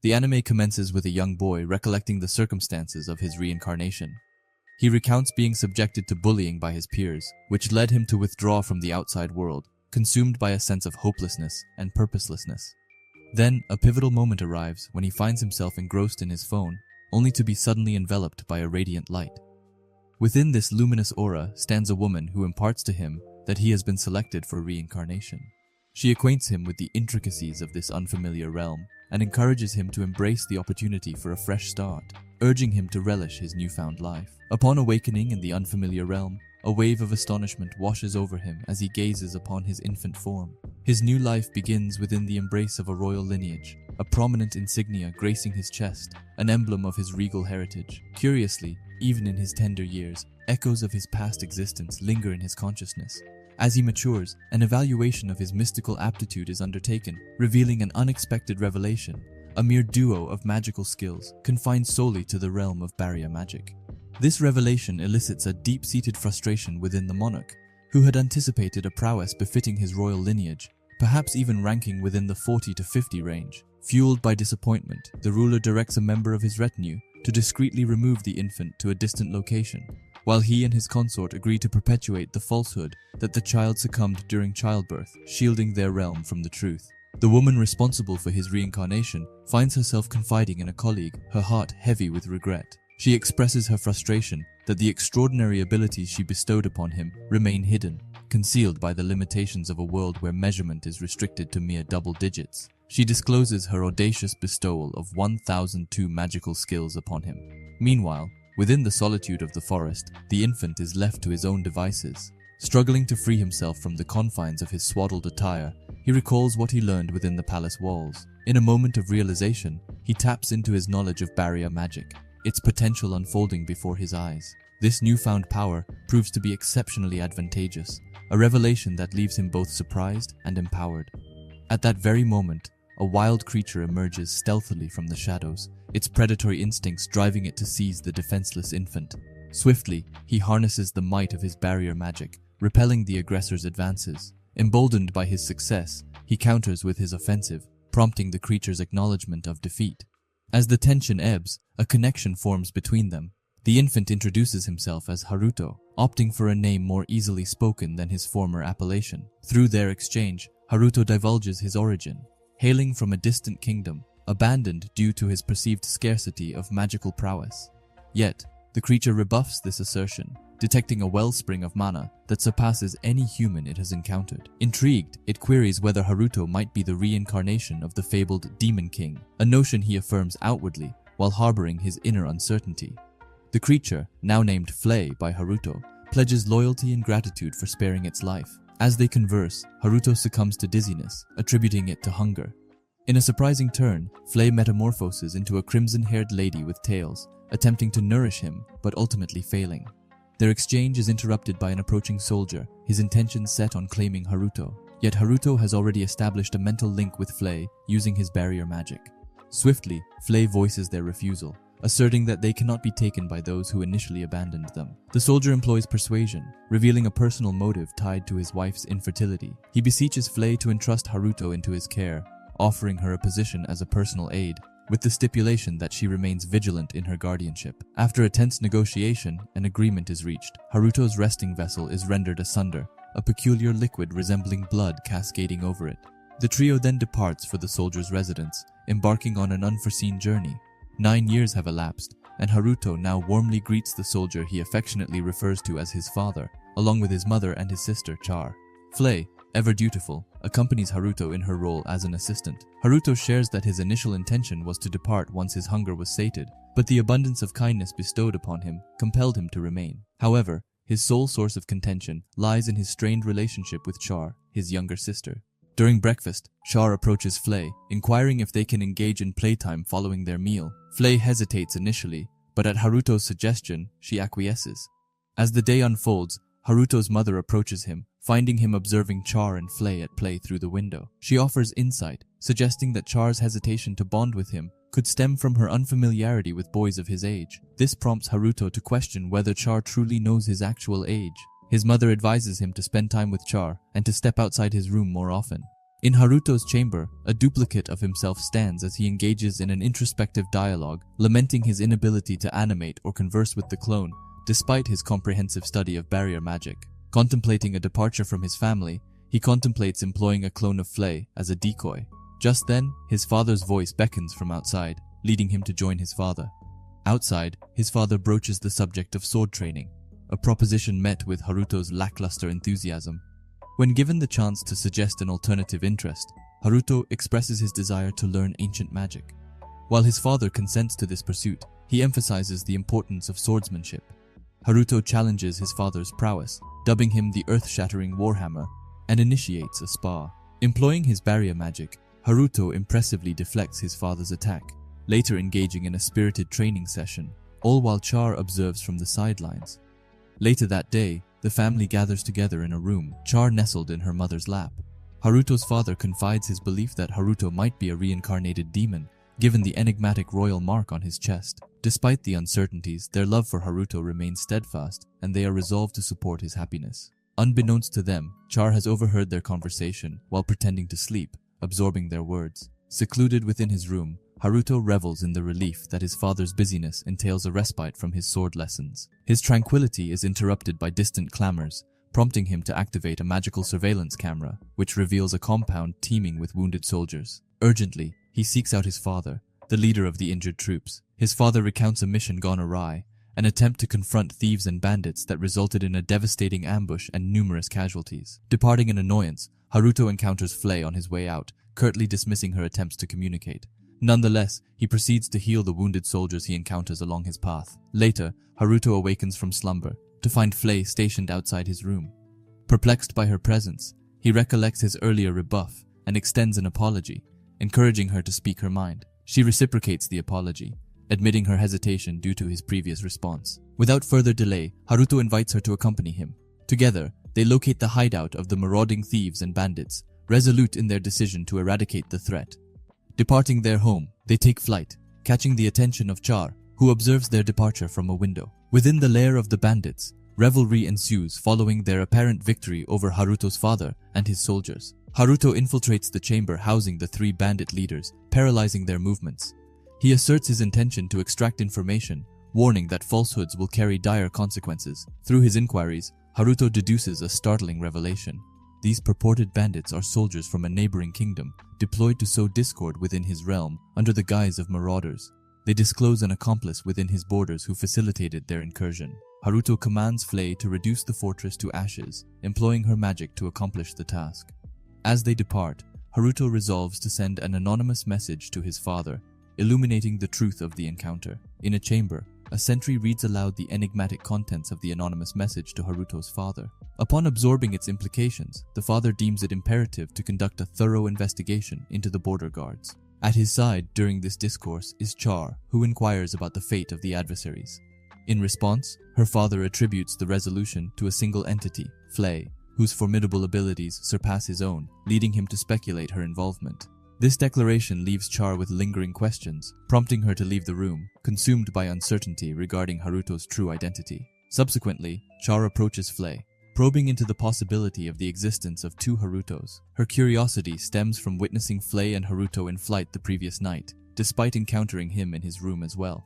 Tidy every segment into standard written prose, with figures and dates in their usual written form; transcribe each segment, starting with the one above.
The anime commences with a young boy recollecting the circumstances of his reincarnation. He recounts being subjected to bullying by his peers, which led him to withdraw from the outside world, consumed by a sense of hopelessness and purposelessness. Then, a pivotal moment arrives when he finds himself engrossed in his phone, only to be suddenly enveloped by a radiant light. Within this luminous aura stands a woman who imparts to him that he has been selected for reincarnation. She acquaints him with the intricacies of this unfamiliar realm and encourages him to embrace the opportunity for a fresh start, urging him to relish his newfound life. Upon awakening in the unfamiliar realm, a wave of astonishment washes over him as he gazes upon his infant form. His new life begins within the embrace of a royal lineage, a prominent insignia gracing his chest, an emblem of his regal heritage. Curiously, even in his tender years, echoes of his past existence linger in his consciousness. As he matures, an evaluation of his mystical aptitude is undertaken, revealing an unexpected revelation, a mere duo of magical skills, confined solely to the realm of barrier magic. This revelation elicits a deep-seated frustration within the monarch, who had anticipated a prowess befitting his royal lineage, perhaps even ranking within the 40 to 50 range. Fueled by disappointment, the ruler directs a member of his retinue to discreetly remove the infant to a distant location, while he and his consort agree to perpetuate the falsehood that the child succumbed during childbirth, shielding their realm from the truth. The woman responsible for his reincarnation finds herself confiding in a colleague, her heart heavy with regret. She expresses her frustration that the extraordinary abilities she bestowed upon him remain hidden, concealed by the limitations of a world where measurement is restricted to mere double digits. She discloses her audacious bestowal of 1,002 magical skills upon him. Meanwhile, within the solitude of the forest, the infant is left to his own devices. Struggling to free himself from the confines of his swaddled attire, he recalls what he learned within the palace walls. In a moment of realization, he taps into his knowledge of barrier magic, its potential unfolding before his eyes. This newfound power proves to be exceptionally advantageous, a revelation that leaves him both surprised and empowered. At that very moment, a wild creature emerges stealthily from the shadows, its predatory instincts driving it to seize the defenseless infant. Swiftly, he harnesses the might of his barrier magic, repelling the aggressor's advances. Emboldened by his success, he counters with his offensive, prompting the creature's acknowledgement of defeat. As the tension ebbs, a connection forms between them. The infant introduces himself as Haruto, opting for a name more easily spoken than his former appellation. Through their exchange, Haruto divulges his origin. Hailing from a distant kingdom, abandoned due to his perceived scarcity of magical prowess. Yet, the creature rebuffs this assertion, detecting a wellspring of mana that surpasses any human it has encountered. Intrigued, it queries whether Haruto might be the reincarnation of the fabled Demon King, a notion he affirms outwardly while harboring his inner uncertainty. The creature, now named Flay by Haruto, pledges loyalty and gratitude for sparing its life. As they converse, Haruto succumbs to dizziness, attributing it to hunger. In a surprising turn, Flay metamorphoses into a crimson-haired lady with tails, attempting to nourish him, but ultimately failing. Their exchange is interrupted by an approaching soldier, his intentions set on claiming Haruto. Yet Haruto has already established a mental link with Flay using his barrier magic. Swiftly, Flay voices their refusal, asserting that they cannot be taken by those who initially abandoned them. The soldier employs persuasion, revealing a personal motive tied to his wife's infertility. He beseeches Flay to entrust Haruto into his care, offering her a position as a personal aide, with the stipulation that she remains vigilant in her guardianship. After a tense negotiation, an agreement is reached. Haruto's resting vessel is rendered asunder, a peculiar liquid resembling blood cascading over it. The trio then departs for the soldier's residence, embarking on an unforeseen journey. 9 years have elapsed, and Haruto now warmly greets the soldier he affectionately refers to as his father, along with his mother and his sister Char. Flay, ever dutiful, accompanies Haruto in her role as an assistant. Haruto shares that his initial intention was to depart once his hunger was sated, but the abundance of kindness bestowed upon him compelled him to remain. However, his sole source of contention lies in his strained relationship with Char, his younger sister. During breakfast, Char approaches Flay, inquiring if they can engage in playtime following their meal. Flay hesitates initially, but at Haruto's suggestion, she acquiesces. As the day unfolds, Haruto's mother approaches him, finding him observing Char and Flay at play through the window. She offers insight, suggesting that Char's hesitation to bond with him could stem from her unfamiliarity with boys of his age. This prompts Haruto to question whether Char truly knows his actual age. His mother advises him to spend time with Char and to step outside his room more often. In Haruto's chamber, a duplicate of himself stands as he engages in an introspective dialogue, lamenting his inability to animate or converse with the clone, despite his comprehensive study of barrier magic. Contemplating a departure from his family, he contemplates employing a clone of Flay as a decoy. Just then, his father's voice beckons from outside, leading him to join his father. Outside, his father broaches the subject of sword training, a proposition met with Haruto's lackluster enthusiasm. When given the chance to suggest an alternative interest, Haruto expresses his desire to learn ancient magic. While his father consents to this pursuit, he emphasizes the importance of swordsmanship. Haruto challenges his father's prowess, dubbing him the earth-shattering warhammer, and initiates a spar. Employing his barrier magic, Haruto impressively deflects his father's attack, later engaging in a spirited training session, all while Char observes from the sidelines. Later that day, the family gathers together in a room, Char nestled in her mother's lap. Haruto's father confides his belief that Haruto might be a reincarnated demon, given the enigmatic royal mark on his chest. Despite the uncertainties, their love for Haruto remains steadfast, and they are resolved to support his happiness. Unbeknownst to them, Char has overheard their conversation while pretending to sleep, absorbing their words. Secluded within his room, Haruto revels in the relief that his father's busyness entails a respite from his sword lessons. His tranquility is interrupted by distant clamors, prompting him to activate a magical surveillance camera, which reveals a compound teeming with wounded soldiers. Urgently, he seeks out his father, the leader of the injured troops. His father recounts a mission gone awry, an attempt to confront thieves and bandits that resulted in a devastating ambush and numerous casualties. Departing in annoyance, Haruto encounters Flay on his way out, curtly dismissing her attempts to communicate. Nonetheless, he proceeds to heal the wounded soldiers he encounters along his path. Later, Haruto awakens from slumber to find Flay stationed outside his room. Perplexed by her presence, he recollects his earlier rebuff and extends an apology, encouraging her to speak her mind. She reciprocates the apology, admitting her hesitation due to his previous response. Without further delay, Haruto invites her to accompany him. Together, they locate the hideout of the marauding thieves and bandits, resolute in their decision to eradicate the threat. Departing their home, they take flight, catching the attention of Char, who observes their departure from a window. Within the lair of the bandits, revelry ensues following their apparent victory over Haruto's father and his soldiers. Haruto infiltrates the chamber housing the three bandit leaders, paralyzing their movements. He asserts his intention to extract information, warning that falsehoods will carry dire consequences. Through his inquiries, Haruto deduces a startling revelation. These purported bandits are soldiers from a neighboring kingdom, deployed to sow discord within his realm under the guise of marauders. They disclose an accomplice within his borders who facilitated their incursion. Haruto commands Flay to reduce the fortress to ashes, employing her magic to accomplish the task. As they depart, Haruto resolves to send an anonymous message to his father, illuminating the truth of the encounter. In a chamber, a sentry reads aloud the enigmatic contents of the anonymous message to Haruto's father. Upon absorbing its implications, the father deems it imperative to conduct a thorough investigation into the border guards. At his side during this discourse is Char, who inquires about the fate of the adversaries. In response, her father attributes the resolution to a single entity, Flay, whose formidable abilities surpass his own, leading him to speculate her involvement. This declaration leaves Char with lingering questions, prompting her to leave the room, consumed by uncertainty regarding Haruto's true identity. Subsequently, Char approaches Flay, probing into the possibility of the existence of two Harutos. Her curiosity stems from witnessing Flay and Haruto in flight the previous night, despite encountering him in his room as well.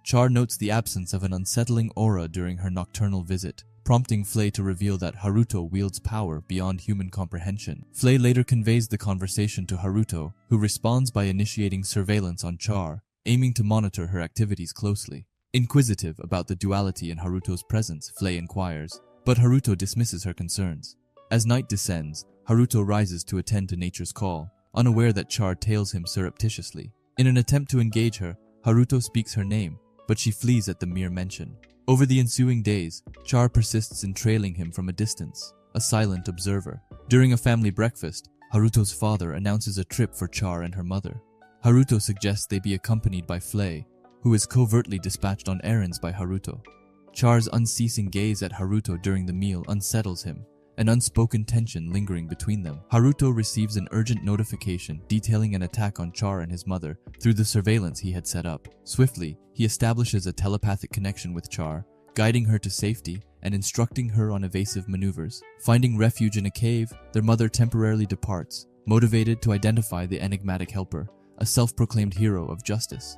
Char notes the absence of an unsettling aura during her nocturnal visit, prompting Flay to reveal that Haruto wields power beyond human comprehension. Flay later conveys the conversation to Haruto, who responds by initiating surveillance on Char, aiming to monitor her activities closely. Inquisitive about the duality in Haruto's presence, Flay inquires, but Haruto dismisses her concerns. As night descends, Haruto rises to attend to nature's call, unaware that Char tails him surreptitiously. In an attempt to engage her, Haruto speaks her name, but she flees at the mere mention. Over the ensuing days, Char persists in trailing him from a distance, a silent observer. During a family breakfast, Haruto's father announces a trip for Char and her mother. Haruto suggests they be accompanied by Flay, who is covertly dispatched on errands by Haruto. Char's unceasing gaze at Haruto during the meal unsettles him, an unspoken tension lingering between them. Haruto receives an urgent notification detailing an attack on Char and his mother through the surveillance he had set up. Swiftly, he establishes a telepathic connection with Char, guiding her to safety and instructing her on evasive maneuvers. Finding refuge in a cave, their mother temporarily departs, motivated to identify the enigmatic helper, a self-proclaimed hero of justice.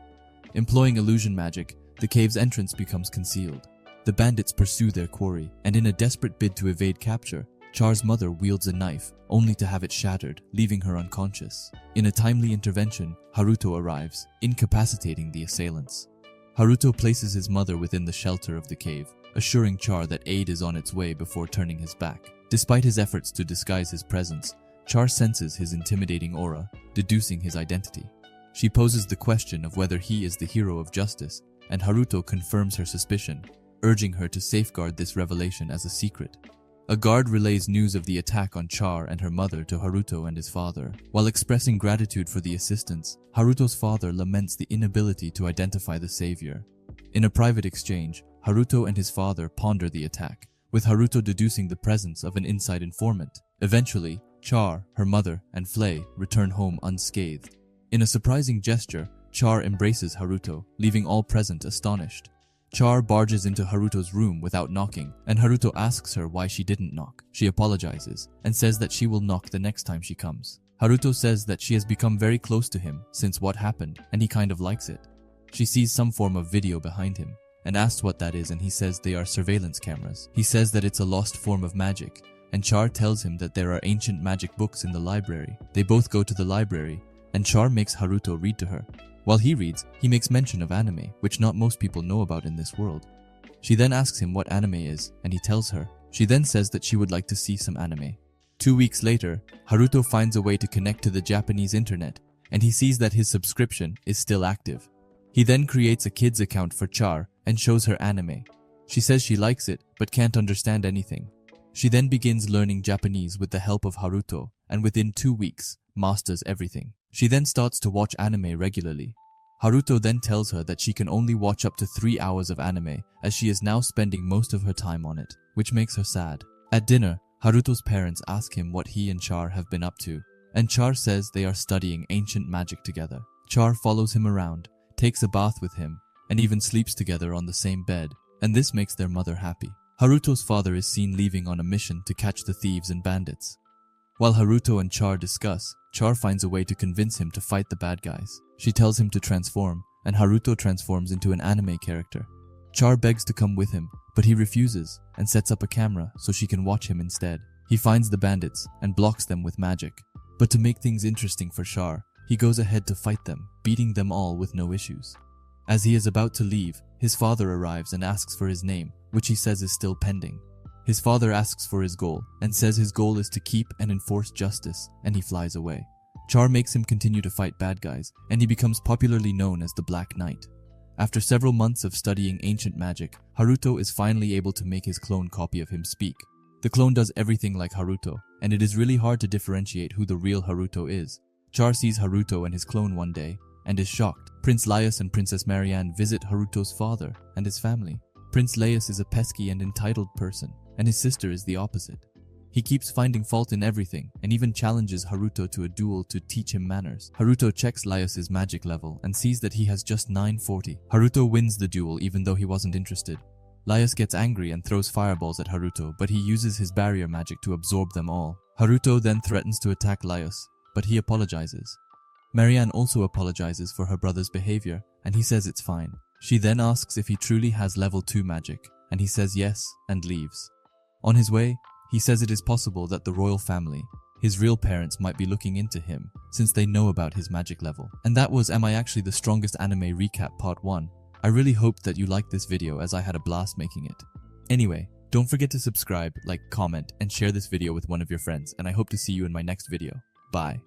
Employing illusion magic, the cave's entrance becomes concealed. The bandits pursue their quarry, and in a desperate bid to evade capture, Char's mother wields a knife, only to have it shattered, leaving her unconscious. In a timely intervention, Haruto arrives, incapacitating the assailants. Haruto places his mother within the shelter of the cave, assuring Char that aid is on its way before turning his back. Despite his efforts to disguise his presence, Char senses his intimidating aura, deducing his identity. She poses the question of whether he is the hero of justice, and Haruto confirms her suspicion, urging her to safeguard this revelation as a secret. A guard relays news of the attack on Char and her mother to Haruto and his father. While expressing gratitude for the assistance, Haruto's father laments the inability to identify the savior. In a private exchange, Haruto and his father ponder the attack, with Haruto deducing the presence of an inside informant. Eventually, Char, her mother, and Flay return home unscathed. In a surprising gesture, Char embraces Haruto, leaving all present astonished. Char barges into Haruto's room without knocking, and Haruto asks her why she didn't knock. She apologizes, and says that she will knock the next time she comes. Haruto says that she has become very close to him since what happened, and he kind of likes it. She sees some form of video behind him, and asks what that is, and he says they are surveillance cameras. He says that it's a lost form of magic, and Char tells him that there are ancient magic books in the library. They both go to the library, and Char makes Haruto read to her. While he reads, he makes mention of anime, which not most people know about in this world. She then asks him what anime is, and he tells her. She then says that she would like to see some anime. 2 weeks later, Haruto finds a way to connect to the Japanese internet, and he sees that his subscription is still active. He then creates a kid's account for Char and shows her anime. She says she likes it, but can't understand anything. She then begins learning Japanese with the help of Haruto, and within 2 weeks, masters everything. She then starts to watch anime regularly. Haruto then tells her that she can only watch up to 3 hours of anime, as she is now spending most of her time on it, which makes her sad. At dinner, Haruto's parents ask him what he and Char have been up to, and Char says they are studying ancient magic together. Char follows him around, takes a bath with him, and even sleeps together on the same bed, and this makes their mother happy. Haruto's father is seen leaving on a mission to catch the thieves and bandits. While Haruto and Char discuss, Char finds a way to convince him to fight the bad guys. She tells him to transform, and Haruto transforms into an anime character. Char begs to come with him, but he refuses and sets up a camera so she can watch him instead. He finds the bandits and blocks them with magic. But to make things interesting for Char, he goes ahead to fight them, beating them all with no issues. As he is about to leave, his father arrives and asks for his name, which he says is still pending. His father asks for his goal, and says his goal is to keep and enforce justice, and he flies away. Char makes him continue to fight bad guys, and he becomes popularly known as the Black Knight. After several months of studying ancient magic, Haruto is finally able to make his clone copy of him speak. The clone does everything like Haruto, and it is really hard to differentiate who the real Haruto is. Char sees Haruto and his clone one day, and is shocked. Prince Laius and Princess Marianne visit Haruto's father and his family. Prince Laius is a pesky and entitled person, and his sister is the opposite. He keeps finding fault in everything, and even challenges Haruto to a duel to teach him manners. Haruto checks Laius's magic level and sees that he has just 940. Haruto wins the duel even though he wasn't interested. Laius gets angry and throws fireballs at Haruto, but he uses his barrier magic to absorb them all. Haruto then threatens to attack Laius, but he apologizes. Marianne also apologizes for her brother's behavior, and he says it's fine. She then asks if he truly has level 2 magic, and he says yes, and leaves. On his way, he says it is possible that the royal family, his real parents, might be looking into him, since they know about his magic level. And that was Am I Actually the Strongest Anime Recap Part 1. I really hoped that you liked this video, as I had a blast making it. Anyway, don't forget to subscribe, like, comment, and share this video with one of your friends, and I hope to see you in my next video. Bye.